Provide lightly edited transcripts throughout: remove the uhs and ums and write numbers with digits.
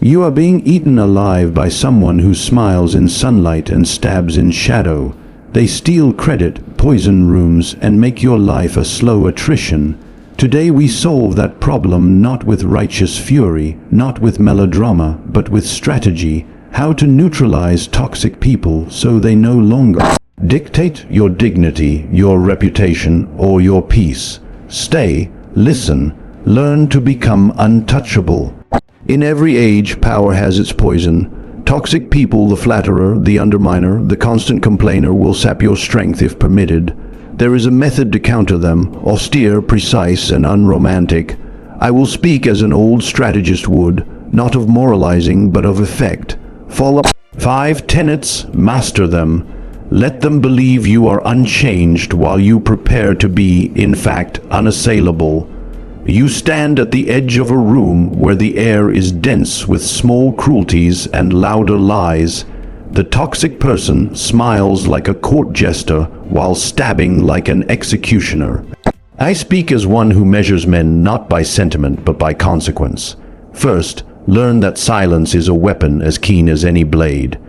You are being eaten alive by someone who smiles in sunlight and stabs in shadow. They steal credit, poison rooms, and make your life a slow attrition. Today we solve that problem not with righteous fury, not with melodrama, but with strategy. How to neutralize toxic people so they no longer dictate your dignity, your reputation, or your peace. Stay, listen, learn to become untouchable. In every age, power has its poison. Toxic people, the flatterer, the underminer, the constant complainer, will sap your strength if permitted. There is a method to counter them, austere, precise, and unromantic. I will speak as an old strategist would, not of moralizing, but of effect. Follow 5 tenets, master them. Let them believe you are unchanged while you prepare to be, in fact, unassailable. You stand at the edge of a room where the air is dense with small cruelties and louder lies. The toxic person smiles like a court jester while stabbing like an executioner. I speak as one who measures men not by sentiment but by consequence. First, learn that silence is a weapon as keen as any blade.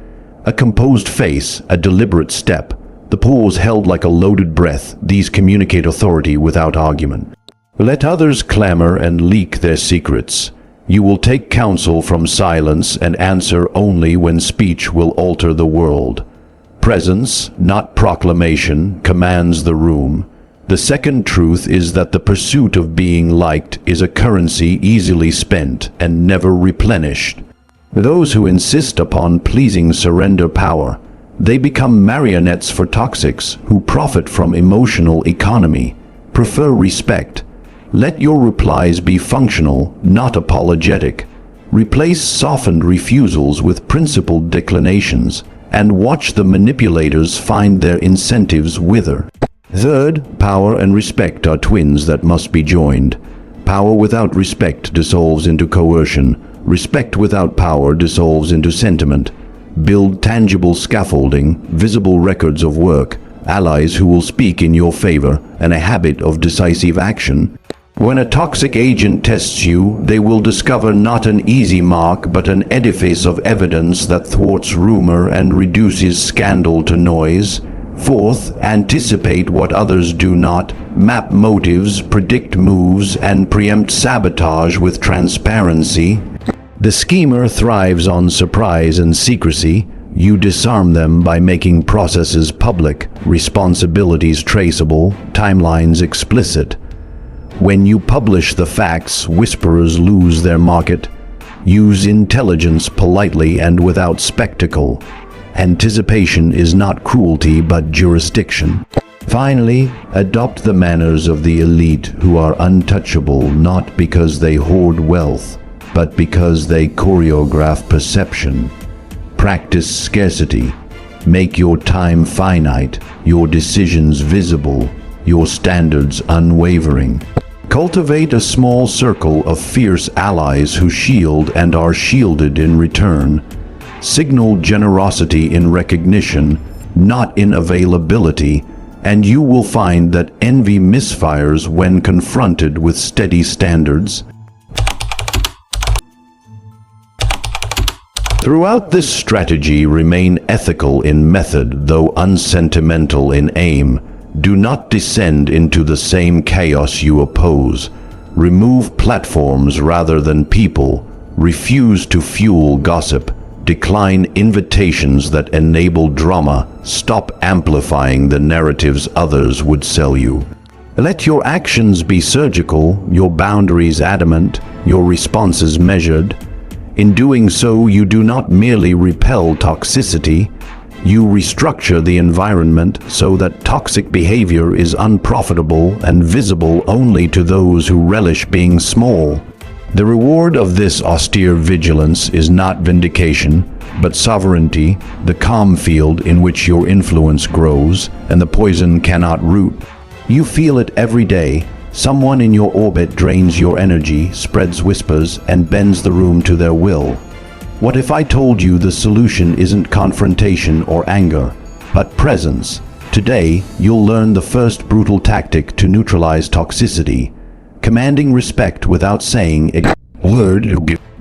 A composed face, a deliberate step, the pause held like a loaded breath, these communicate authority without argument. Let others clamor and leak their secrets. You will take counsel from silence and answer only when speech will alter the world. Presence, not proclamation, commands the room. The second truth is that the pursuit of being liked is a currency easily spent and never replenished. Those who insist upon pleasing surrender power. They become marionettes for toxics who profit from emotional economy. Prefer respect. Let your replies be functional, not apologetic. Replace softened refusals with principled declinations, and watch the manipulators find their incentives wither. Third, power and respect are twins that must be joined. Power without respect dissolves into coercion. Respect without power dissolves into sentiment. Build tangible scaffolding, visible records of work, allies who will speak in your favor, and a habit of decisive action. When a toxic agent tests you, they will discover not an easy mark but an edifice of evidence that thwarts rumor and reduces scandal to noise. Fourth, anticipate what others do not, map motives, predict moves, and preempt sabotage with transparency. The schemer thrives on surprise and secrecy. You disarm them by making processes public, responsibilities traceable, timelines explicit. When you publish the facts, whisperers lose their market. Use intelligence politely and without spectacle. Anticipation is not cruelty but jurisdiction. Finally, adopt the manners of the elite who are untouchable not because they hoard wealth, but because they choreograph perception. Practice scarcity. Make your time finite, your decisions visible, your standards unwavering. Cultivate a small circle of fierce allies who shield and are shielded in return. Signal generosity in recognition, not in availability, and you will find that envy misfires when confronted with steady standards. Throughout this strategy, remain ethical in method, though unsentimental in aim. Do not descend into the same chaos you oppose. Remove platforms rather than people. Refuse to fuel gossip. Decline invitations that enable drama. Stop amplifying the narratives others would sell you. Let your actions be surgical, your boundaries adamant, your responses measured. In doing so, you do not merely repel toxicity, you restructure the environment so that toxic behavior is unprofitable and visible only to those who relish being small. The reward of this austere vigilance is not vindication, but sovereignty, the calm field in which your influence grows and the poison cannot root. You feel it every day. Someone in your orbit drains your energy, spreads whispers, and bends the room to their will. What if I told you the solution isn't confrontation or anger, but presence? Today, you'll learn the first brutal tactic to neutralize toxicity. Commanding respect without saying a word.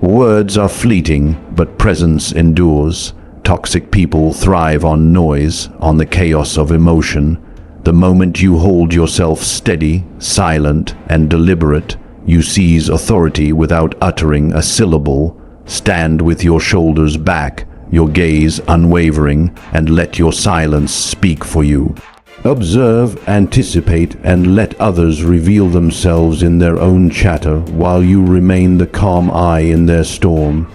Words are fleeting, but presence endures. Toxic people thrive on noise, on the chaos of emotion. The moment you hold yourself steady, silent, and deliberate, you seize authority without uttering a syllable. Stand with your shoulders back, your gaze unwavering, and let your silence speak for you. Observe, anticipate, and let others reveal themselves in their own chatter while you remain the calm eye in their storm.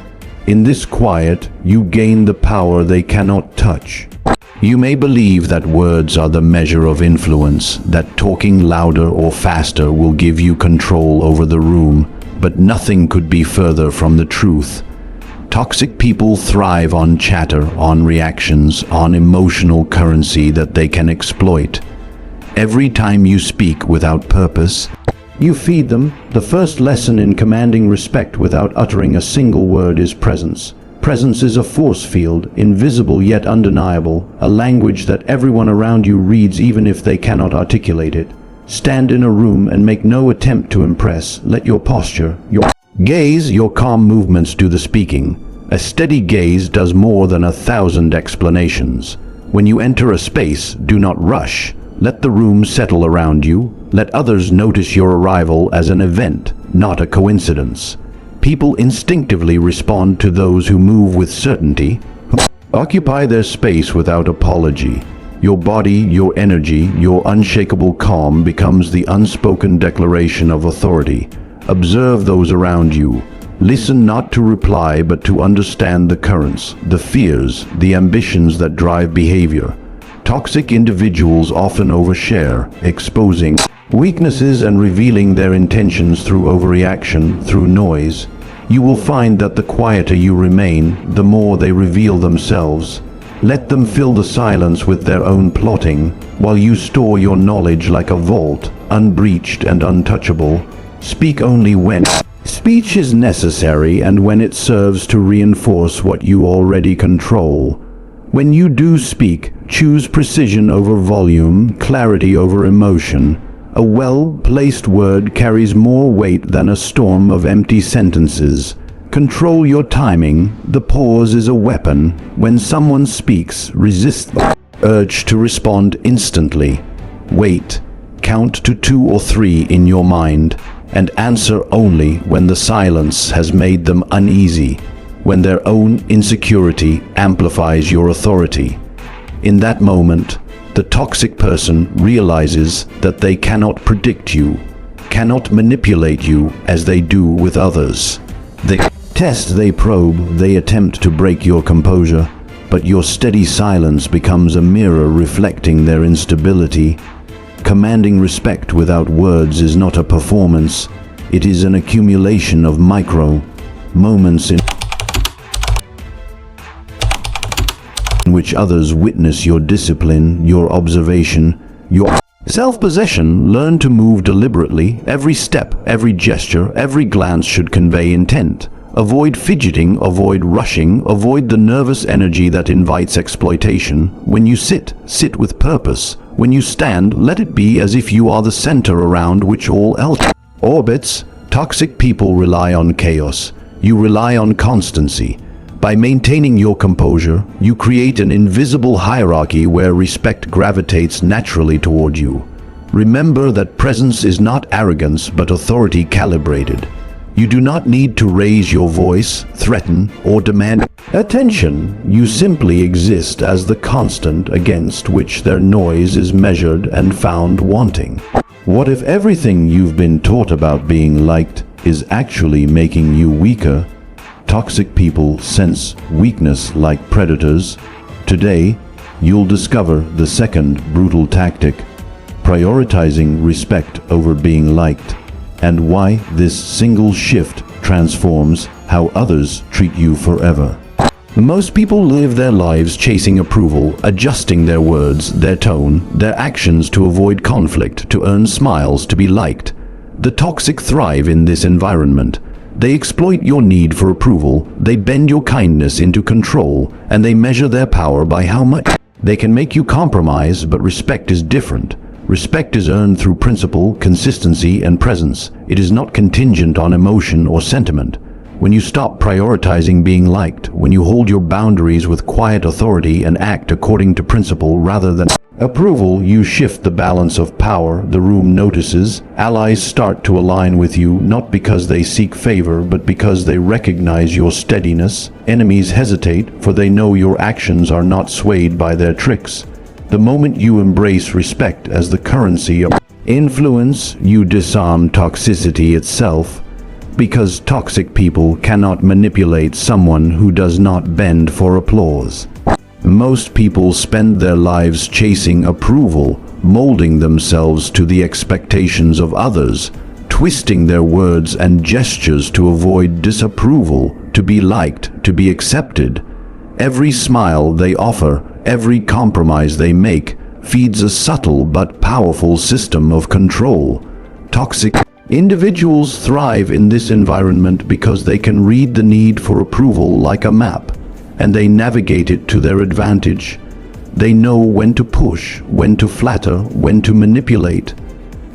In this quiet, you gain the power they cannot touch. You may believe that words are the measure of influence, that talking louder or faster will give you control over the room, but nothing could be further from the truth. Toxic people thrive on chatter, on reactions, on emotional currency that they can exploit. Every time you speak without purpose, you feed them. The first lesson in commanding respect without uttering a single word is presence. Presence is a force field, invisible yet undeniable, a language that everyone around you reads even if they cannot articulate it. Stand in a room and make no attempt to impress. Let your posture, your gaze, your calm movements do the speaking. A steady gaze does more than 1,000 explanations. When you enter a space, do not rush. Let the room settle around you. Let others notice your arrival as an event, not a coincidence. People instinctively respond to those who move with certainty. Occupy their space without apology. Your body, your energy, your unshakable calm becomes the unspoken declaration of authority. Observe those around you. Listen not to reply but to understand the currents, the fears, the ambitions that drive behavior. Toxic individuals often overshare, exposing weaknesses and revealing their intentions through overreaction, through noise. You will find that the quieter you remain, the more they reveal themselves. Let them fill the silence with their own plotting, while you store your knowledge like a vault, unbreached and untouchable. Speak only when speech is necessary and when it serves to reinforce what you already control. When you do speak, choose precision over volume, clarity over emotion. A well-placed word carries more weight than a storm of empty sentences. Control your timing. The pause is a weapon. When someone speaks, resist the urge to respond instantly. Wait. Count to 2 or 3 in your mind, and answer only when the silence has made them uneasy, when their own insecurity amplifies your authority. In that moment, the toxic person realizes that they cannot predict you, cannot manipulate you as they do with others. They test, they probe, they attempt to break your composure, but your steady silence becomes a mirror reflecting their instability. Commanding respect without words is not a performance, it is an accumulation of micro moments in which others witness your discipline, your observation, your self-possession. Learn to move deliberately. Every step, every gesture, every glance should convey intent. Avoid fidgeting, avoid rushing, avoid the nervous energy that invites exploitation. When you sit, sit with purpose. When you stand, let it be as if you are the center around which all else orbits. Toxic people rely on chaos. You rely on constancy. By maintaining your composure, you create an invisible hierarchy where respect gravitates naturally toward you. Remember that presence is not arrogance but authority calibrated. You do not need to raise your voice, threaten, or demand attention. You simply exist as the constant against which their noise is measured and found wanting. What if everything you've been taught about being liked is actually making you weaker? Toxic people sense weakness like predators. Today, you'll discover the second brutal tactic, prioritizing respect over being liked, and why this single shift transforms how others treat you forever. Most people live their lives chasing approval, adjusting their words, their tone, their actions to avoid conflict, to earn smiles, to be liked. The toxic thrive in this environment. They exploit your need for approval, they bend your kindness into control, and they measure their power by how much they can make you compromise. But respect is different. Respect is earned through principle, consistency, and presence. It is not contingent on emotion or sentiment. when you stop prioritizing being liked, when you hold your boundaries with quiet authority and act according to principle rather than approval, you shift the balance of power. The room notices. Allies start to align with you, not because they seek favor, but because they recognize your steadiness. Enemies hesitate, for they know your actions are not swayed by their tricks. The moment you embrace respect as the currency of influence, you disarm toxicity itself, because toxic people cannot manipulate someone who does not bend for applause. Most people spend their lives chasing approval, molding themselves to the expectations of others, twisting their words and gestures to avoid disapproval, to be liked, to be accepted. Every smile they offer, every compromise they make, feeds a subtle but powerful system of control. Toxic individuals thrive in this environment because they can read the need for approval like a map, and they navigate it to their advantage. They know when to push, when to flatter, when to manipulate.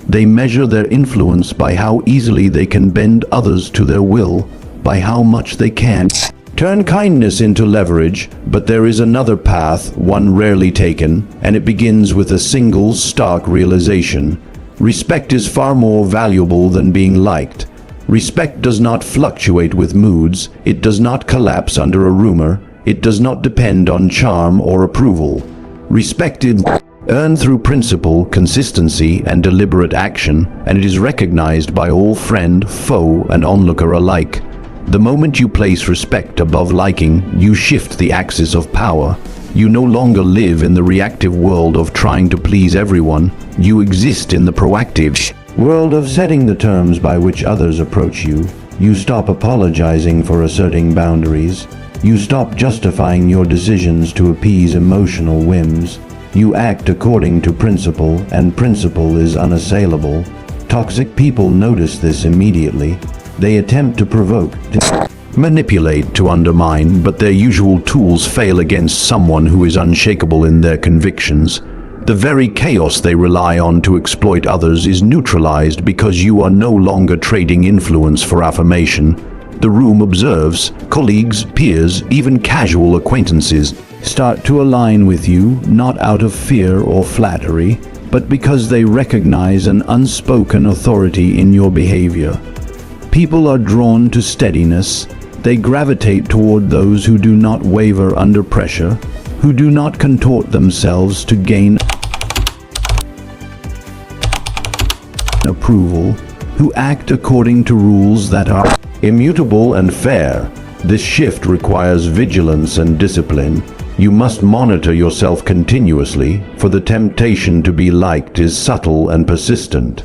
They measure their influence by how easily they can bend others to their will, by how much they can turn kindness into leverage. But there is another path, one rarely taken, and it begins with a single stark realization. Respect is far more valuable than being liked. Respect does not fluctuate with moods, it does not collapse under a rumor, it does not depend on charm or approval. Respect is earned through principle, consistency, and deliberate action, and it is recognized by all friend, foe, and onlooker alike. The moment you place respect above liking, you shift the axis of power. You no longer live in the reactive world of trying to please everyone. You exist in the proactive world of setting the terms by which others approach you. You stop apologizing for asserting boundaries. You stop justifying your decisions to appease emotional whims. You act according to principle, and principle is unassailable. Toxic people notice this immediately. They attempt to provoke, to manipulate, to undermine, but their usual tools fail against someone who is unshakable in their convictions. The very chaos they rely on to exploit others is neutralized because you are no longer trading influence for affirmation. The room observes. Colleagues, peers, even casual acquaintances start to align with you, not out of fear or flattery, but because they recognize an unspoken authority in your behavior. People are drawn to steadiness. They gravitate toward those who do not waver under pressure, who do not contort themselves to gain approval, who act according to rules that are immutable and fair. This shift requires vigilance and discipline. You must monitor yourself continuously, for the temptation to be liked is subtle and persistent.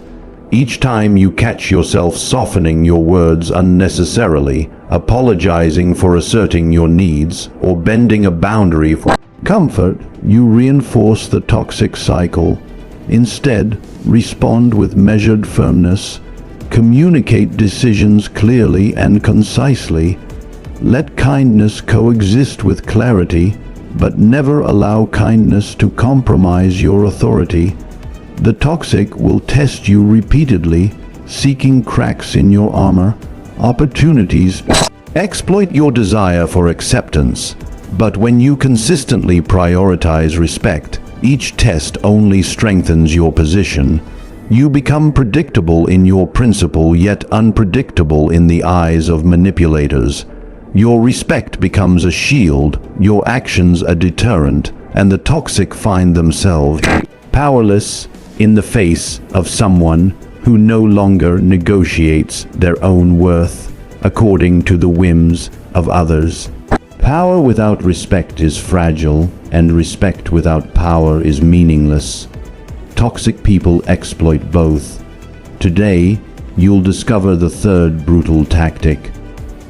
Each time you catch yourself softening your words unnecessarily, apologizing for asserting your needs, or bending a boundary for comfort, you reinforce the toxic cycle. Instead, respond with measured firmness. Communicate decisions clearly and concisely. Let kindness coexist with clarity, but never allow kindness to compromise your authority. The toxic will test you repeatedly, seeking cracks in your armor, opportunities to exploit your desire for acceptance. But when you consistently prioritize respect, each test only strengthens your position. You become predictable in your principle, yet unpredictable in the eyes of manipulators. Your respect becomes a shield, your actions a deterrent, and the toxic find themselves powerless in the face of someone who no longer negotiates their own worth according to the whims of others. Power without respect is fragile, and respect without power is meaningless. Toxic people exploit both. Today, you'll discover the third brutal tactic: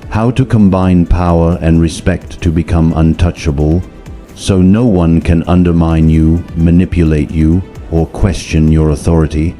how to combine power and respect to become untouchable, so no one can undermine you, manipulate you, or question your authority.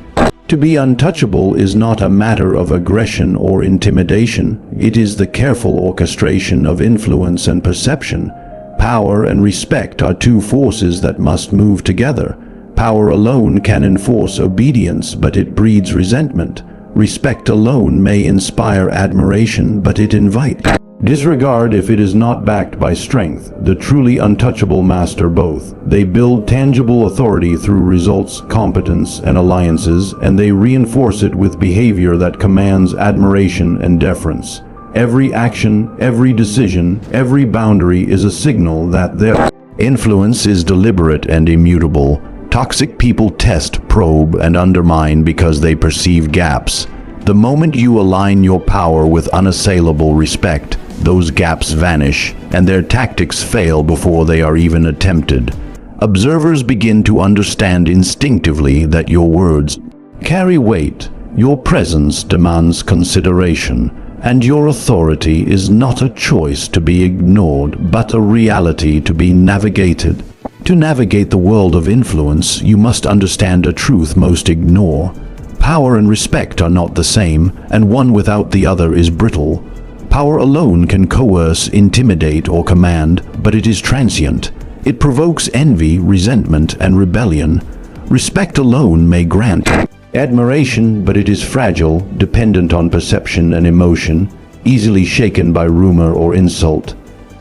To be untouchable is not a matter of aggression or intimidation. It is the careful orchestration of influence and perception. Power and respect are two forces that must move together. Power alone can enforce obedience, but it breeds resentment. Respect alone may inspire admiration, but it invites disregard if it is not backed by strength. The truly untouchable master both. They build tangible authority through results, competence, and alliances, and they reinforce it with behavior that commands admiration and deference. Every action, every decision, every boundary is a signal that their influence is deliberate and immutable. Toxic people test, probe, and undermine because they perceive gaps. The moment you align your power with unassailable respect, those gaps vanish, and their tactics fail before they are even attempted. Observers begin to understand instinctively that your words carry weight, your presence demands consideration, and your authority is not a choice to be ignored, but a reality to be navigated. To navigate the world of influence, you must understand a truth most ignore. Power and respect are not the same, and one without the other is brittle. Power alone can coerce, intimidate, or command, but it is transient. It provokes envy, resentment, and rebellion. Respect alone may grant admiration, but it is fragile, dependent on perception and emotion, easily shaken by rumor or insult.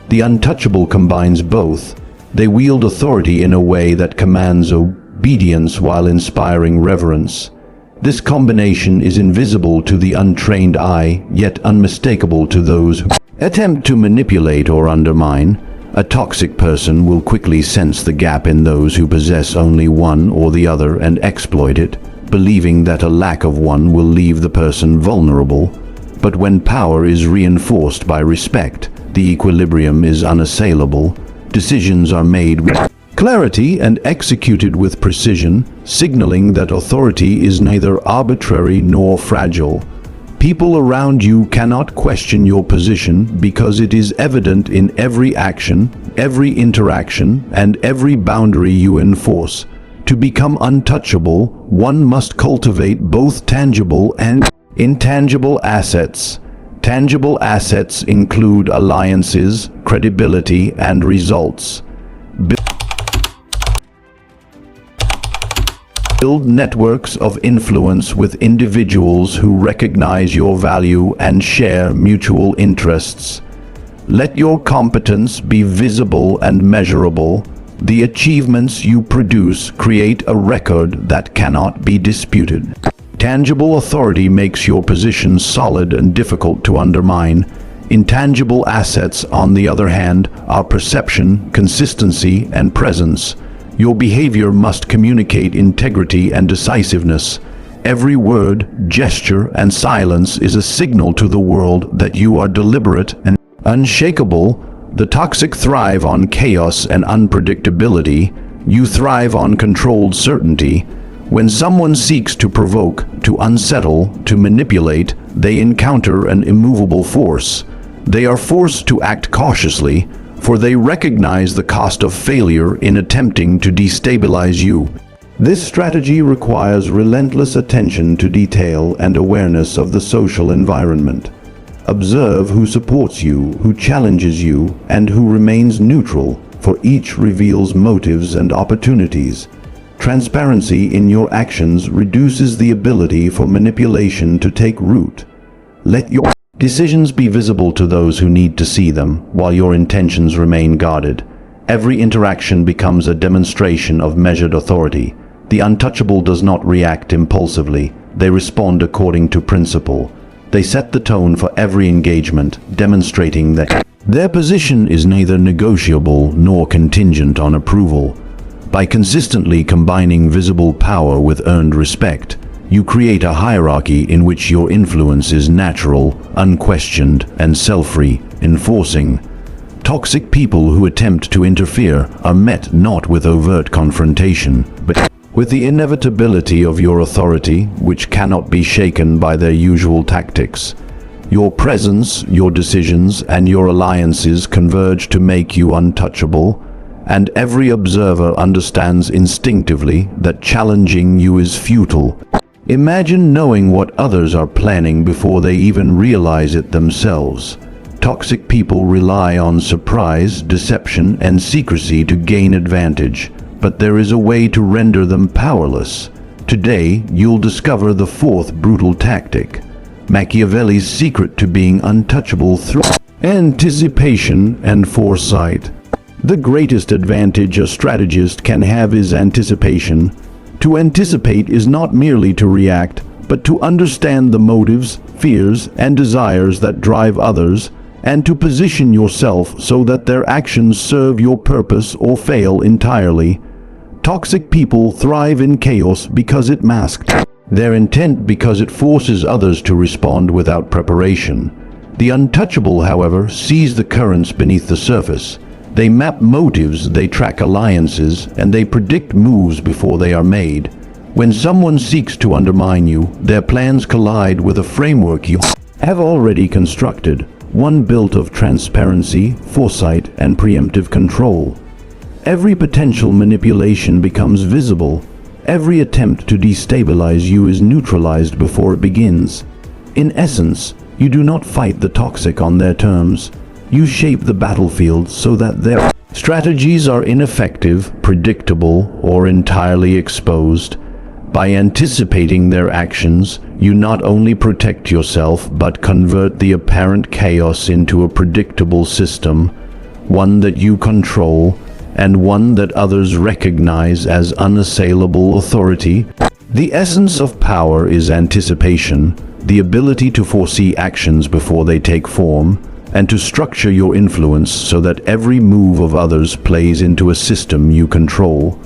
The untouchable combines both. They wield authority in a way that commands obedience while inspiring reverence. This combination is invisible to the untrained eye, yet unmistakable to those who attempt to manipulate or undermine. A toxic person will quickly sense the gap in those who possess only one or the other and exploit it, believing that a lack of one will leave the person vulnerable. But when power is reinforced by respect, the equilibrium is unassailable. Decisions are made with clarity and executed with precision, signaling that authority is neither arbitrary nor fragile. People around you cannot question your position because it is evident in every action, every interaction, and every boundary you enforce. To become untouchable, one must cultivate both tangible and intangible assets. Tangible assets include alliances, credibility, and results. Build networks of influence with individuals who recognize your value and share mutual interests. Let your competence be visible and measurable. The achievements you produce create a record that cannot be disputed. Tangible authority makes your position solid and difficult to undermine. Intangible assets, on the other hand, are perception, consistency, and presence. Your behavior must communicate integrity and decisiveness. Every word, gesture, and silence is a signal to the world that you are deliberate and unshakable. The toxic thrive on chaos and unpredictability. You thrive on controlled certainty. When someone seeks to provoke, to unsettle, to manipulate, they encounter an immovable force. They are forced to act cautiously, for they recognize the cost of failure in attempting to destabilize you. This strategy requires relentless attention to detail and awareness of the social environment. Observe who supports you, who challenges you, and who remains neutral, for each reveals motives and opportunities. Transparency in your actions reduces the ability for manipulation to take root. Let your decisions be visible to those who need to see them, while your intentions remain guarded. Every interaction becomes a demonstration of measured authority. The untouchable does not react impulsively. They respond according to principle. They set the tone for every engagement, demonstrating that their position is neither negotiable nor contingent on approval. By consistently combining visible power with earned respect, you create a hierarchy in which your influence is natural, unquestioned, and self-reinforcing. Toxic people who attempt to interfere are met not with overt confrontation, but with the inevitability of your authority, which cannot be shaken by their usual tactics. Your presence, your decisions, and your alliances converge to make you untouchable, and every observer understands instinctively that challenging you is futile. Imagine knowing what others are planning before they even realize it themselves. Toxic people rely on surprise, deception, and secrecy to gain advantage, but there is a way to render them powerless. Today, you'll discover the fourth brutal tactic, Machiavelli's secret to being untouchable through anticipation and foresight. The greatest advantage a strategist can have is anticipation. To anticipate is not merely to react, but to understand the motives, fears, and desires that drive others, and to position yourself so that their actions serve your purpose or fail entirely. Toxic people thrive in chaos because it masks their intent, because it forces others to respond without preparation. The untouchable, however, sees the currents beneath the surface. They map motives, they track alliances, and they predict moves before they are made. When someone seeks to undermine you, their plans collide with a framework you have already constructed, one built of transparency, foresight, and preemptive control. Every potential manipulation becomes visible. Every attempt to destabilize you is neutralized before it begins. In essence, you do not fight the toxic on their terms. You shape the battlefield so that their strategies are ineffective, predictable, or entirely exposed. By anticipating their actions, you not only protect yourself but convert the apparent chaos into a predictable system, one that you control, and one that others recognize as unassailable authority. The essence of power is anticipation, the ability to foresee actions before they take form, and to structure your influence so that every move of others plays into a system you control.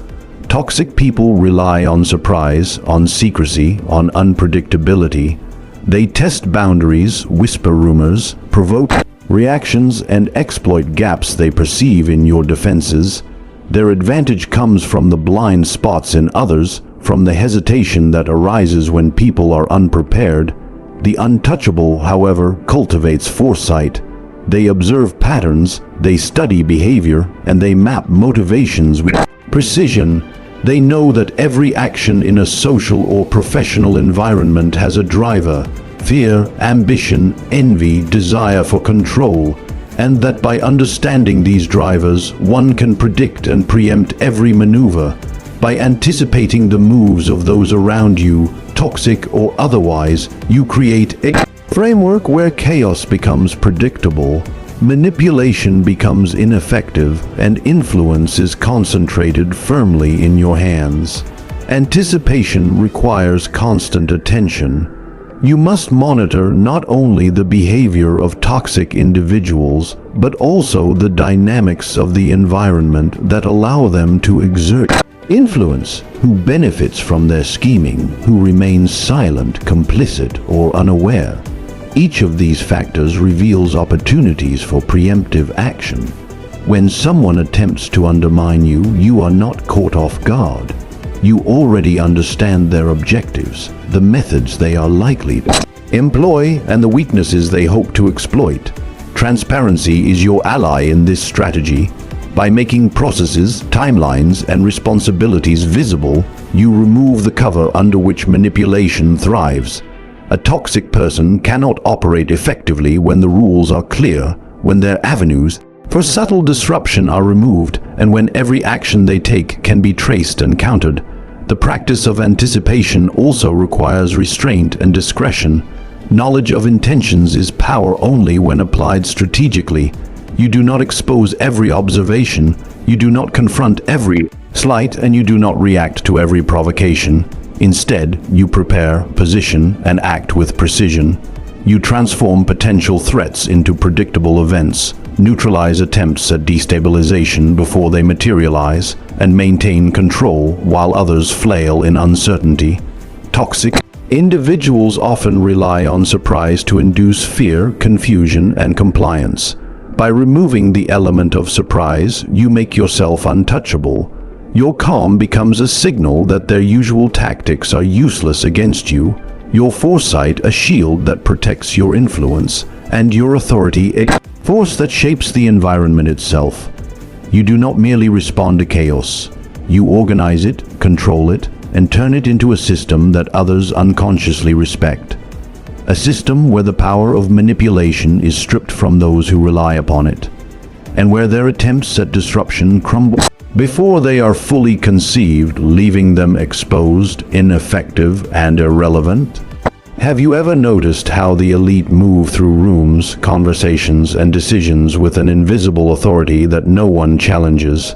Toxic people rely on surprise, on secrecy, on unpredictability. They test boundaries, whisper rumors, provoke reactions, and exploit gaps they perceive in your defenses. Their advantage comes from the blind spots in others, from the hesitation that arises when people are unprepared. The untouchable, however, cultivates foresight. They observe patterns, they study behavior, and they map motivations with precision. They know that every action in a social or professional environment has a driver: fear, ambition, envy, desire for control, and that by understanding these drivers, one can predict and preempt every maneuver. By anticipating the moves of those around you, toxic or otherwise, you create a framework where chaos becomes predictable, manipulation becomes ineffective, and influence is concentrated firmly in your hands. Anticipation requires constant attention. You must monitor not only the behavior of toxic individuals, but also the dynamics of the environment that allow them to exert influence. Who benefits from their scheming, who remains silent, complicit, or unaware. Each of these factors reveals opportunities for preemptive action. When someone attempts to undermine you, you are not caught off guard. You already understand their objectives, the methods they are likely to employ, and the weaknesses they hope to exploit. Transparency is your ally in this strategy. By making processes, timelines, and responsibilities visible, you remove the cover under which manipulation thrives. A toxic person cannot operate effectively when the rules are clear, when their avenues for subtle disruption are removed, and when every action they take can be traced and countered. The practice of anticipation also requires restraint and discretion. Knowledge of intentions is power only when applied strategically. You do not expose every observation, you do not confront every slight, and you do not react to every provocation. Instead, you prepare, position, and act with precision. You transform potential threats into predictable events, neutralize attempts at destabilization before they materialize, and maintain control while others flail in uncertainty. Toxic individuals often rely on surprise to induce fear, confusion, and compliance. By removing the element of surprise, you make yourself untouchable. Your calm becomes a signal that their usual tactics are useless against you, your foresight a shield that protects your influence, and your authority a force that shapes the environment itself. You do not merely respond to chaos. You organize it, control it, and turn it into a system that others unconsciously respect. A system where the power of manipulation is stripped from those who rely upon it, and where their attempts at disruption crumble before they are fully conceived, leaving them exposed, ineffective, and irrelevant? Have you ever noticed how the elite move through rooms, conversations, and decisions with an invisible authority that no one challenges?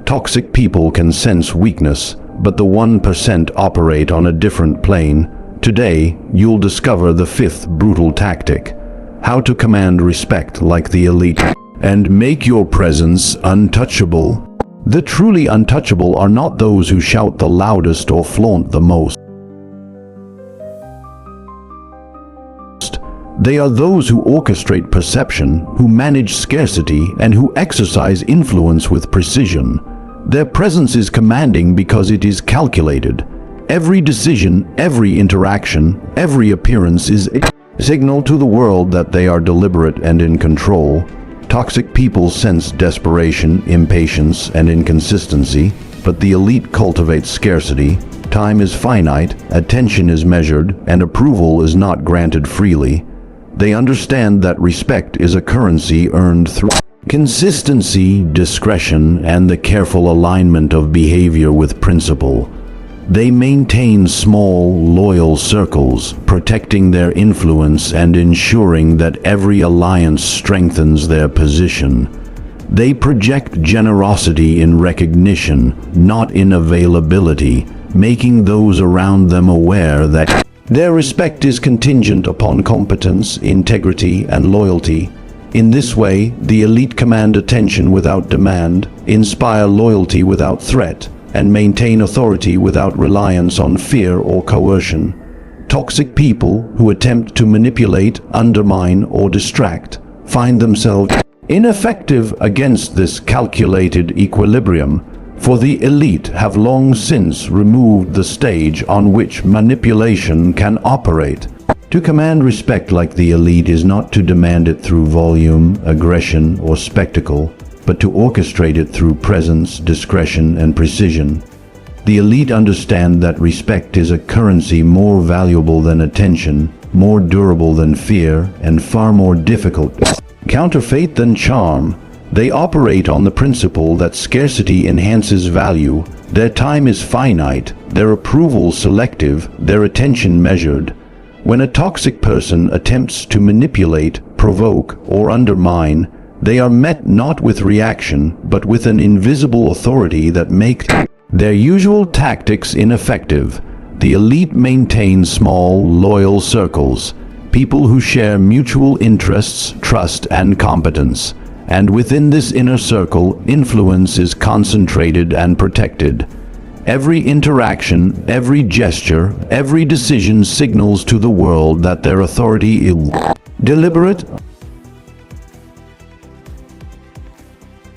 Toxic people can sense weakness, but the 1% operate on a different plane. Today, you'll discover the fifth brutal tactic: how to command respect like the elite and make your presence untouchable. The truly untouchable are not those who shout the loudest or flaunt the most. They are those who orchestrate perception, who manage scarcity, and who exercise influence with precision. Their presence is commanding because it is calculated. Every decision, every interaction, every appearance is a signal to the world that they are deliberate and in control. Toxic people sense desperation, impatience, and inconsistency, but the elite cultivates scarcity. Time is finite, attention is measured, and approval is not granted freely. They understand that respect is a currency earned through consistency, discretion, and the careful alignment of behavior with principle. They maintain small, loyal circles, protecting their influence and ensuring that every alliance strengthens their position. They project generosity in recognition, not in availability, making those around them aware that their respect is contingent upon competence, integrity, and loyalty. In this way, the elite command attention without demand, inspire loyalty without threat, and maintain authority without reliance on fear or coercion. Toxic people who attempt to manipulate, undermine, or distract find themselves ineffective against this calculated equilibrium, for the elite have long since removed the stage on which manipulation can operate. To command respect like the elite is not to demand it through volume, aggression, or spectacle, but to orchestrate it through presence, discretion, and precision. The elite understand that respect is a currency more valuable than attention, more durable than fear, and far more difficult to counterfeit than charm. They operate on the principle that scarcity enhances value. Their time is finite, their approval selective, their attention measured. When a toxic person attempts to manipulate, provoke, or undermine, they are met not with reaction, but with an invisible authority that makes their usual tactics ineffective. The elite maintain small, loyal circles, people who share mutual interests, trust, and competence. And within this inner circle, influence is concentrated and protected. Every interaction, every gesture, every decision signals to the world that their authority is deliberate,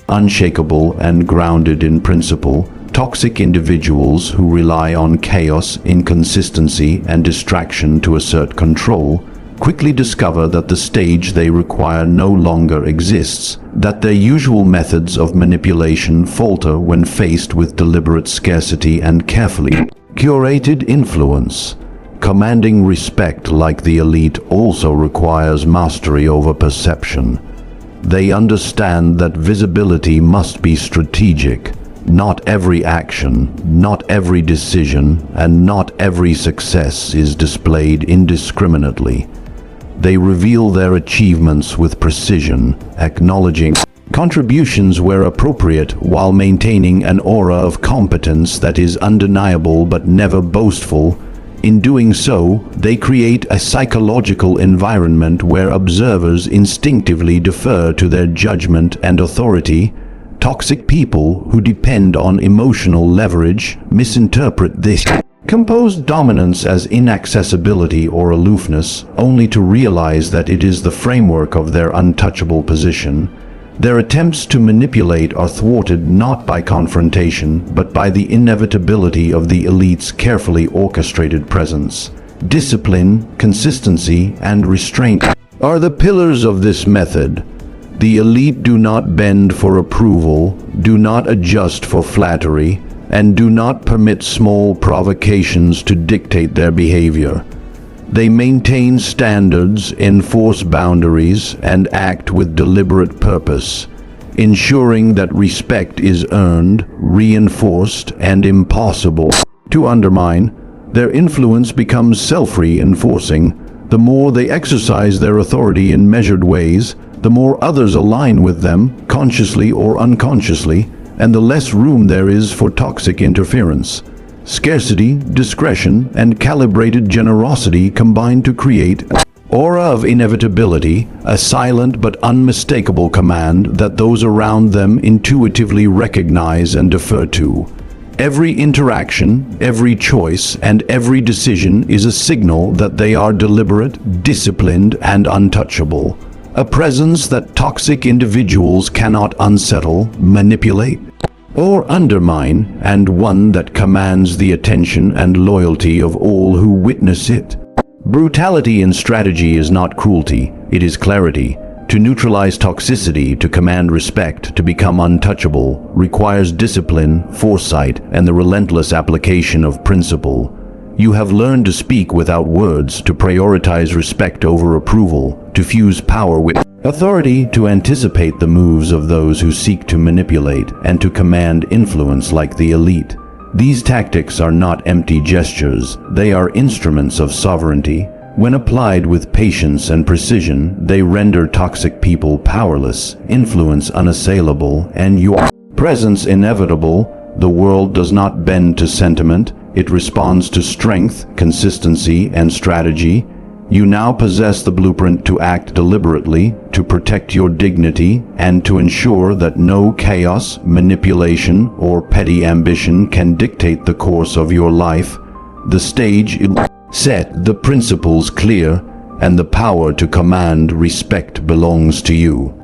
unshakable, and grounded in principle. Toxic individuals who rely on chaos, inconsistency, and distraction to assert control quickly discover that the stage they require no longer exists, that their usual methods of manipulation falter when faced with deliberate scarcity and carefully curated influence. Commanding respect like the elite also requires mastery over perception. They understand that visibility must be strategic. Not every action, not every decision, and not every success is displayed indiscriminately. They reveal their achievements with precision, acknowledging contributions where appropriate while maintaining an aura of competence that is undeniable but never boastful. In doing so, they create a psychological environment where observers instinctively defer to their judgment and authority. Toxic people who depend on emotional leverage misinterpret this composed dominance as inaccessibility or aloofness, only to realize that it is the framework of their untouchable position. Their attempts to manipulate are thwarted not by confrontation, but by the inevitability of the elite's carefully orchestrated presence. Discipline, consistency, and restraint are the pillars of this method. The elite do not bend for approval, do not adjust for flattery, and do not permit small provocations to dictate their behavior. They maintain standards, enforce boundaries, and act with deliberate purpose. ensuring that respect is earned, reinforced, and impossible to undermine. Their influence becomes self-reinforcing. The more they exercise their authority in measured ways, the more others align with them, consciously or unconsciously, and the less room there is for toxic interference. Scarcity, discretion, and calibrated generosity combine to create an aura of inevitability, a silent but unmistakable command that those around them intuitively recognize and defer to. Every interaction, every choice, and every decision is a signal that they are deliberate, disciplined, and untouchable. A presence that toxic individuals cannot unsettle, manipulate, or undermine, and one that commands the attention and loyalty of all who witness it. Brutality in strategy is not cruelty, it is clarity. To neutralize toxicity, to command respect, to become untouchable, requires discipline, foresight, and the relentless application of principle. You have learned to speak without words, to prioritize respect over approval, to fuse power with authority, to anticipate the moves of those who seek to manipulate, and to command influence like the elite. These tactics are not empty gestures, they are instruments of sovereignty. When applied with patience and precision, they render toxic people powerless, influence unassailable, and your presence inevitable. The world does not bend to sentiment, it responds to strength, consistency, and strategy. You now possess the blueprint to act deliberately, to protect your dignity, and to ensure that no chaos, manipulation, or petty ambition can dictate the course of your life. The stage is set, the principles clear, and the power to command respect belongs to you.